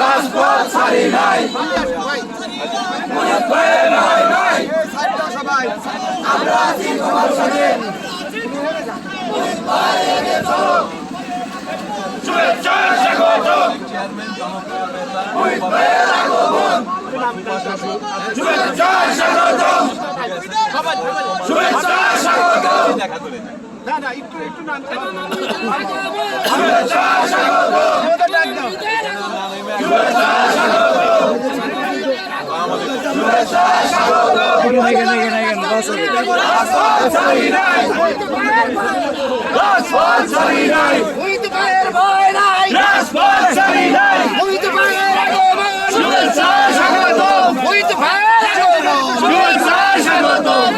রাজপথ ছাড়ি নাই আমরা আছি তোমার সাথে শুভেচ্ছা স্বাগতম শুভেচ্ছা স্বাগতম শুভেচ্ছা স্বাগতম শুভেচ্ছা স্বাগতম শুভেচ্ছা স্বাগতম রাজপথ ছাড়ি নাই রাজপথ ছাড়ি নাই রাজপথ ছাড়ি নাই শুভেচ্ছা স্বাগতম শুভেচ্ছা স্বাগতম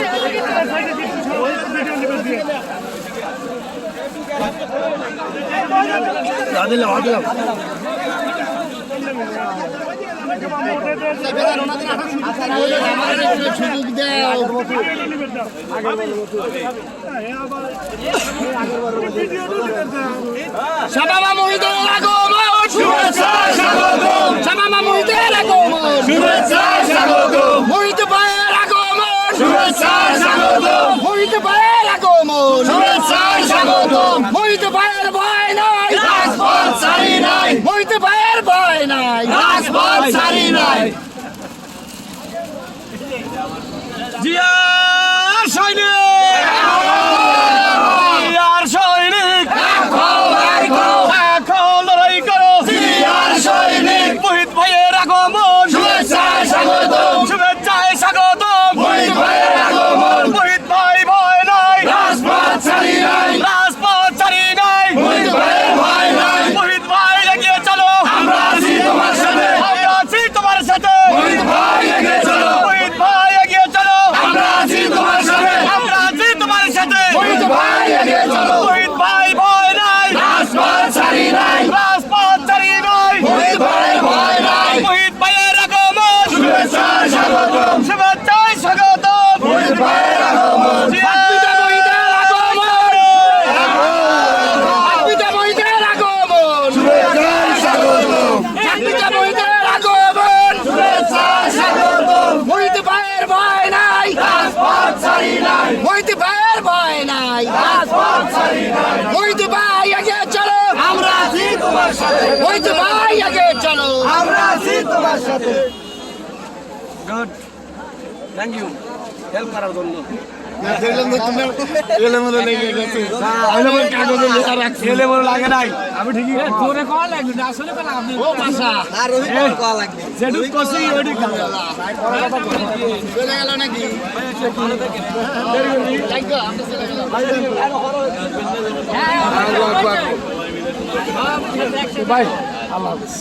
শাবাবা মুহিদের আগমন শুভেচ্ছা স্বাগতম শাবাবা মুহিদের আগমন শুভেচ্ছা স্বাগতম মুহিত ভাইয়ের আগমন শুভেচ্ছা স্বাগতম মুহিত ভাইয়ের আগমন শুভেচ্ছা স্বাগতম মুহিত ভাইয়ের ভয় নাই রাজপথ ছাড়ি নাই মুহিত ভাইয়ের ভয় নাই রাজপথ ছাড়ি নাই জিয়া সৈনিক জিয়ার সৈনিক এখন লড়াই করো জিয়ার সৈনিক মোহিত ভাইয়ের আগমন শুভেচ্ছা স্বাগতম শুভেচ্ছায় স্বাগতম মোহিত ভাইয়ের আগমন মোহিত ভাই ভয় নাই রাজপথ ছাড়ি নাই রাজপথ ছাড়ি নাই মোহিত ভাইয়ের ভয় নাই মোহিত ভাই এগিয়ে চলো আমরা আছি তোমার সাথে আমরা আছি তোমার সাথে মোহিত ভাই এগিয়ে চলো মোহিত ভাই এগিয়ে চলো আমরা আছি তোমার সাথে আমরা আছি তোমার সাথে মোহিত ভাই এগিয়ে চলো মোহিত ভাই ভয় নাই রাজপথ ছাড়ি নাই রাজপথ ছাড়ি নাই মোহিত ভাইয়ের ভয় নাই মোহিত ভাইয়ের আগমন শুভেচ্ছা স্বাগতম শুভেচ্ছায় স্বাগতম মোহিত ভাইয়ের আগমন পিতা মুহিদের আগমন পিতা মুহিদের আগমন শুভেচ্ছা স্বাগতম পিতা মুহিদের আগমন শুভেচ্ছা স্বাগতম মুহিত ভাইয়ের ভয় নাই রাজপথ ছাড়ি নাই মুহিত ভাইয়ের ভয় নাই রাজপথ ছাড়ি নাই মুহিত ভাই আগে চলো আমরা আছি তোমার সাথে মুহিত ভাই আগে চলো আমরা আছি তোমার সাথে গুড থ্যাংক ইউ হেল্প করার জন্য ছেলে বলে লাগে নাই আমি ঠিকই তোরে কল লাগবে না আসলে কল আপনি ও ভাষা যেটুক কষি ওইটুক চলে গেল নাকি Thank you, আমরা চলে গেলাম। ভাই আল্লাহ হাফেজ